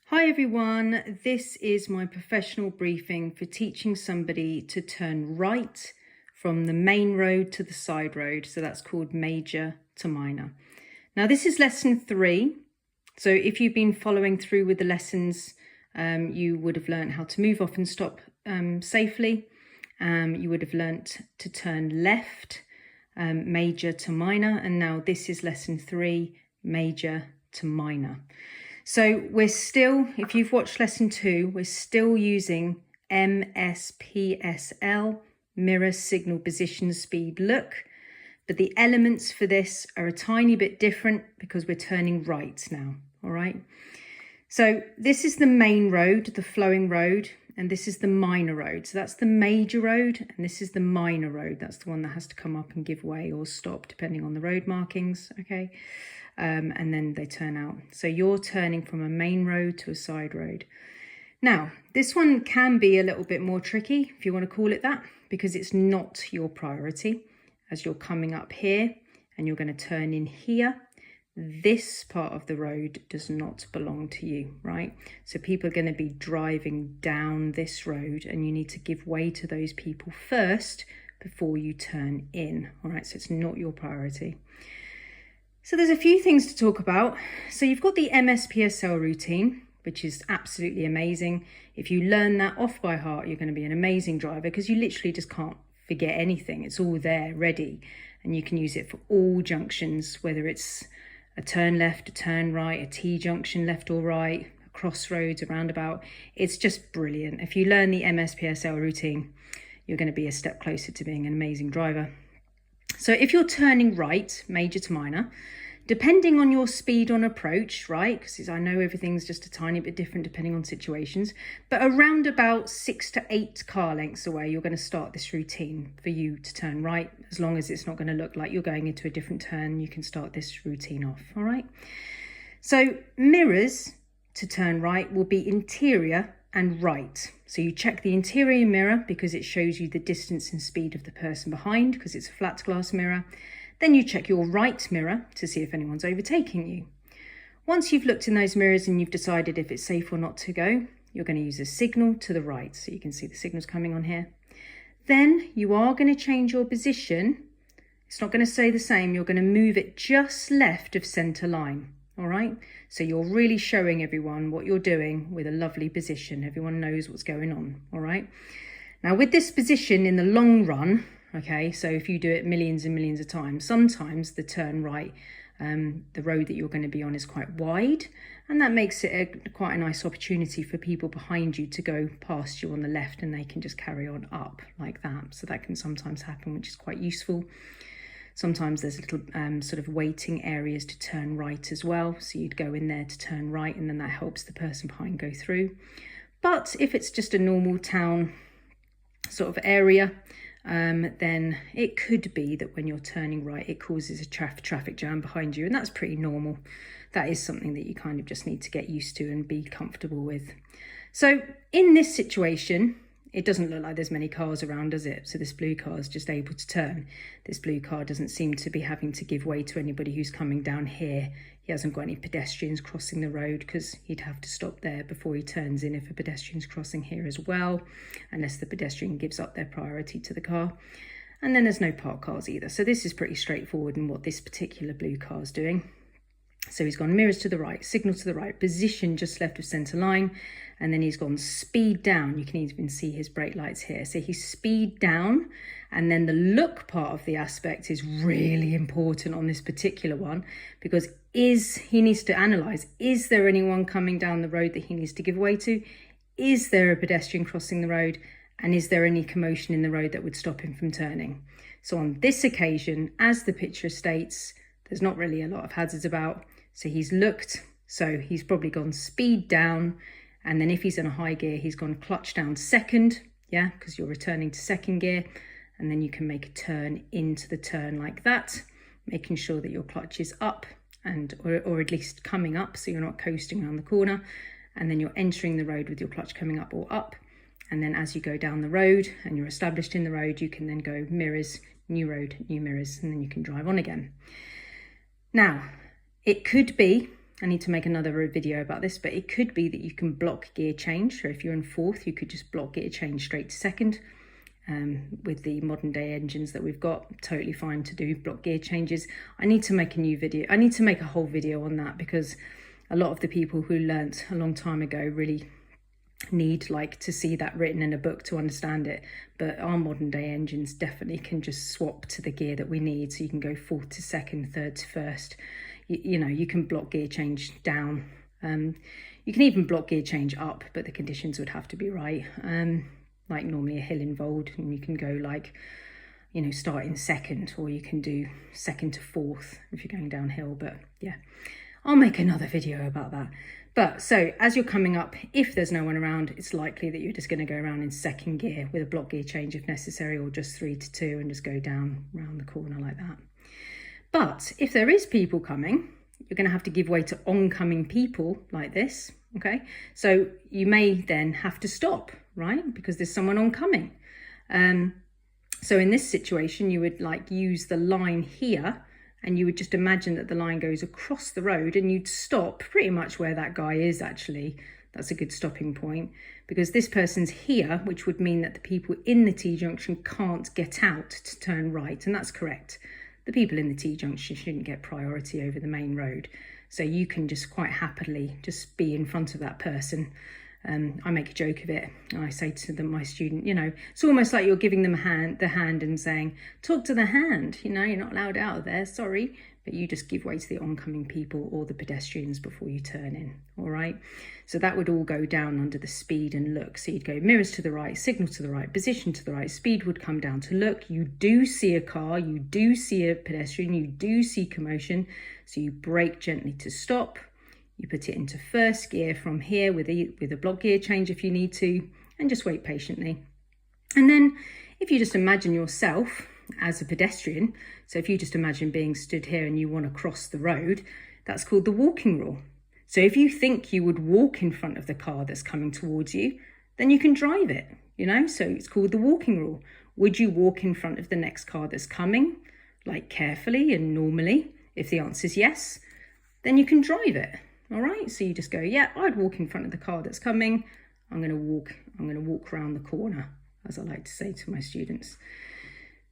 Hi everyone, this is my professional briefing for teaching somebody to turn right from the main road to the side road. So that's called major to minor. Now this is lesson 3. So if you've been following through with the lessons, you would have learned how to move off and stop safely. You would have learnt to turn left, major to minor. And now this is lesson 3, major to minor. So we're still, if you've watched lesson 2, we're still using MSPSL, mirror, signal, position, speed, look. But the elements for this are a tiny bit different because we're turning right now, all right? So this is the main road, the flowing road, and this is the minor road. So that's the major road, and this is the minor road. That's the one that has to come up and give way or stop, depending on the road markings, okay? And then they turn out. So you're turning from a main road to a side road. Now, this one can be a little bit more tricky, if you want to call it that, because it's not your priority. As you're coming up here and you're going to turn in here, this part of the road does not belong to you, right? So people are going to be driving down this road and you need to give way to those people first before you turn in, all right? So it's not your priority. So there's a few things to talk about. So you've got the MSPSL routine, which is absolutely amazing. If you learn that off by heart, you're going to be an amazing driver because you literally just can't forget anything. It's all there, ready, and you can use it for all junctions, whether it's a turn left, a turn right, a T-junction, left or right, a crossroads, a roundabout. It's just brilliant. If you learn the MSPSL routine, you're going to be a step closer to being an amazing driver. So if you're turning right, major to minor, depending on your speed on approach, right, because I know everything's just a tiny bit different depending on situations, but around about 6 to 8 car lengths away, you're going to start this routine for you to turn right. As long as it's not going to look like you're going into a different turn, you can start this routine off, all right? So mirrors to turn right will be interior and right. So you check the interior mirror because it shows you the distance and speed of the person behind because it's a flat glass mirror. Then you check your right mirror to see if anyone's overtaking you. Once you've looked in those mirrors and you've decided if it's safe or not to go, you're going to use a signal to the right. So you can see the signals coming on here. Then you are going to change your position. It's not going to stay the same. You're going to move it just left of center line. All right, so you're really showing everyone what you're doing with a lovely position. Everyone knows what's going on. All right, now with this position in the long run, okay, so if you do it millions and millions of times, sometimes the turn right, the road that you're going to be on is quite wide, and that makes it quite a nice opportunity for people behind you to go past you on the left and they can just carry on up like that. So that can sometimes happen, which is quite useful. Sometimes there's little sort of waiting areas to turn right as well. So you'd go in there to turn right and then that helps the person behind go through. But if it's just a normal town sort of area, then it could be that when you're turning right, it causes a traffic jam behind you. And that's pretty normal. That is something that you kind of just need to get used to and be comfortable with. So in this situation, it doesn't look like there's many cars around, does it? So this blue car is just able to turn. This blue car doesn't seem to be having to give way to anybody who's coming down here. He hasn't got any pedestrians crossing the road because he'd have to stop there before he turns in if a pedestrian's crossing here as well, unless the pedestrian gives up their priority to the car. And then there's no parked cars either. So this is pretty straightforward in what this particular blue car is doing. So he's gone mirrors to the right, signal to the right, position just left of centre line, and then he's gone speed down. You can even see his brake lights here. So he's speed down, and then the look part of the aspect is really important on this particular one because he needs to analyse, is there anyone coming down the road that he needs to give way to? Is there a pedestrian crossing the road? And is there any commotion in the road that would stop him from turning? So on this occasion, as the picture states, there's not really a lot of hazards about. So he's looked, so he's probably gone speed down. And then if he's in a high gear, he's gone clutch down second, yeah, because you're returning to second gear. And then you can make a turn into the turn like that, making sure that your clutch is up or at least coming up, so you're not coasting around the corner. And then you're entering the road with your clutch coming up or up. And then as you go down the road and you're established in the road, you can then go mirrors, new road, new mirrors, and then you can drive on again. Now, it could be I need to make another video about this, but it could be that you can block gear change. So if you're in fourth, you could just block gear change straight to second. With the modern day engines that we've got, totally fine to do block gear changes. I need to make a new video. I need to make a whole video on that, because a lot of the people who learnt a long time ago really need like to see that written in a book to understand it. But our modern day engines definitely can just swap to the gear that we need. So you can go fourth to second, third to first. You know, you can block gear change down. You can even block gear change up, but the conditions would have to be right. Like normally a hill involved, and you can go like, you know, start in second, or you can do second to fourth if you're going downhill. But yeah, I'll make another video about that. But so as you're coming up, if there's no one around, it's likely that you're just going to go around in second gear with a block gear change if necessary, or just 3 to 2 and just go down around the corner like that. But if there is people coming, you're going to have to give way to oncoming people like this. Okay, so you may then have to stop, right? Because there's someone oncoming. So in this situation, you would like use the line here, and you would just imagine that the line goes across the road, and you'd stop pretty much where that guy is actually. That's a good stopping point, because this person's here, which would mean that the people in the T-junction can't get out to turn right, and that's correct. The people in the T-junction shouldn't get priority over the main road. So you can just quite happily just be in front of that person. I make a joke of it. I say to them, my student, you know, it's almost like you're giving them the hand and saying, talk to the hand, you know, you're not allowed out of there, sorry. But you just give way to the oncoming people or the pedestrians before you turn in, all right? So that would all go down under the speed and look. So you'd go mirrors to the right, signal to the right, position to the right, speed would come down to look. You do see a car, you do see a pedestrian, you do see commotion. So you brake gently to stop. You put it into first gear from here with a block gear change if you need to, and just wait patiently. And then if you just imagine yourself as a pedestrian, so if you just imagine being stood here and you want to cross the road, that's called the walking rule. So if you think you would walk in front of the car that's coming towards you, then you can drive it, you know, so it's called the walking rule. Would you walk in front of the next car that's coming, like carefully and normally? If the answer is yes, then you can drive it. All right, so you just go, yeah, I'd walk in front of the car that's coming. I'm going to walk around the corner, as I like to say to my students.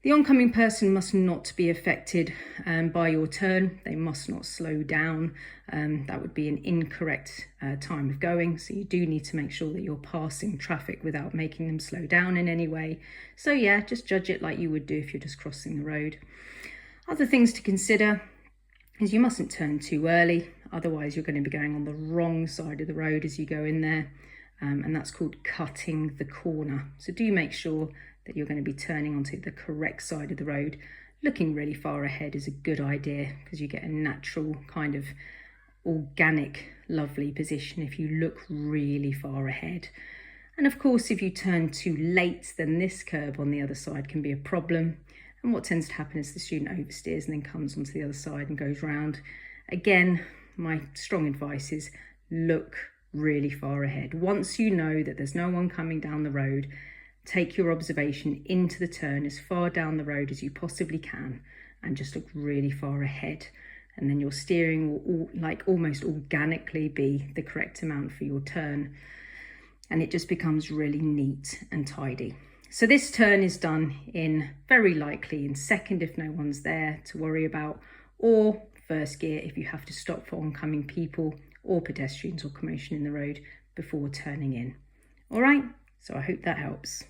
The oncoming person must not be affected by your turn. They must not slow down. That would be an incorrect time of going. So you do need to make sure that you're passing traffic without making them slow down in any way. So yeah, just judge it like you would do if you're just crossing the road. Other things to consider is you mustn't turn too early. Otherwise, you're going to be going on the wrong side of the road as you go in there. And that's called cutting the corner. So do make sure that you're going to be turning onto the correct side of the road. Looking really far ahead is a good idea, because you get a natural kind of organic, lovely position if you look really far ahead. And of course, if you turn too late, then this curb on the other side can be a problem. And what tends to happen is the student oversteers and then comes onto the other side and goes round. Again, my strong advice is look really far ahead. Once you know that there's no one coming down the road, take your observation into the turn as far down the road as you possibly can, and just look really far ahead. And then your steering will almost organically be the correct amount for your turn. And it just becomes really neat and tidy. So this turn is done in very likely in second if no one's there to worry about, or first gear if you have to stop for oncoming people or pedestrians or commotion in the road before turning in. All right, so I hope that helps.